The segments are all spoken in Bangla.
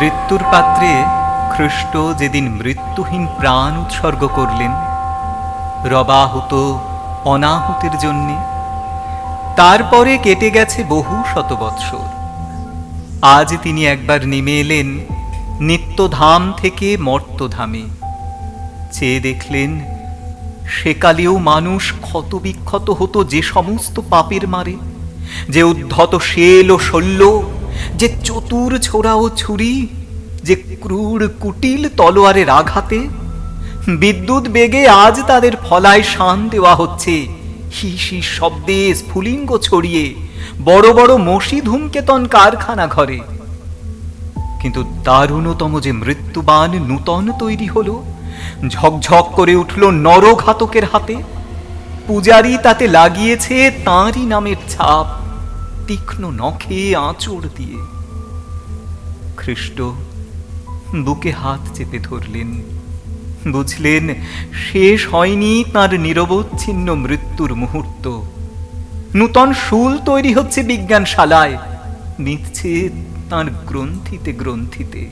মৃত্যুর পাত্রে খ্রীষ্ট যেদিন মৃত্যুহীন প্রাণ উৎসর্গ করলেন রবাহুত অনাহুতির জন্যে, তারপরে কেটে গেছে বহু শত বৎসর। আজ তিনি একবার নেমে এলেন নিত্যধাম থেকে মর্তধামে। চেয়ে দেখলেন সেকালেও মানুষ ক্ষত বিক্ষত হতো যে সমস্ত পাপের মারে, যে উদ্ধত শেল ও শল্য, যে চতুর ছোড়া ও ছুরি, যে ক্রূর কুটিল তলোয়ারের আঘাতে। বিদ্যুৎ বেগে আজ তাদের ফলায় শান দেওয়া হচ্ছে, হিস হিস শব্দে স্ফুলিঙ্গ ছড়িয়ে বড় বড় মশি ধূমকেতন কারখানা ঘরে। কিন্তু দারুণতম যে মৃত্যুবান নূতন তৈরি হলো, ঝকঝক করে উঠল নরঘাতকের হাতে। পূজারী তাতে লাগিয়েছে তাঁরই নামের ছাপ, তীক্ষ্ণ নখে আঁচড় দিয়ে। খ্রীষ্ট বুকে হাত চেপে ধরলেন, বুঝলেন শেষ হয়নি তাঁর নিরবচ্ছিন্ন মৃত্যুর মুহূর্ত। নূতন শুল তৈরি হচ্ছে বিজ্ঞানশালায়, মিথছে তাঁর গ্রন্থিতে গ্রন্থিতে।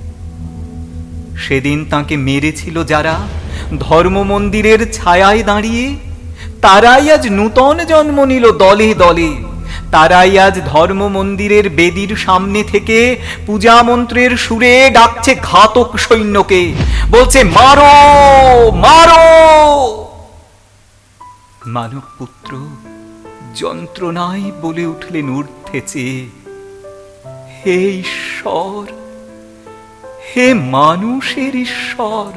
সেদিন তাঁকে মেরেছিল যারা ধর্ম মন্দিরের ছায়ায় দাঁড়িয়ে, তারাই আজ নূতন জন্ম নিল দলে দলে। তারাই আজ ধর্ম মন্দিরের বেদির সামনে থেকে পূজা মন্ত্রের সুরে ডাকছে ঘাতক সৈন্যকে, বলছে মারো মারো। মানব পুত্র যন্ত্রণায় বলে উঠলেন ঊর্ধ্বে চেয়ে, হে ঈশ্বর, হে মানুষের ঈশ্বর,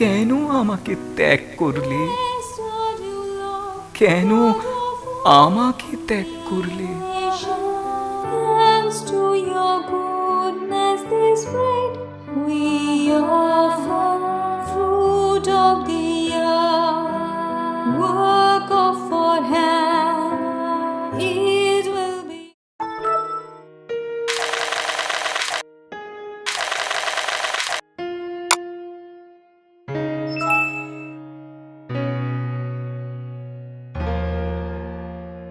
কেন আমাকে ত্যাগ করলে? কেন আমাকে ত্যাগ করলে? Thanks to your goodness this night we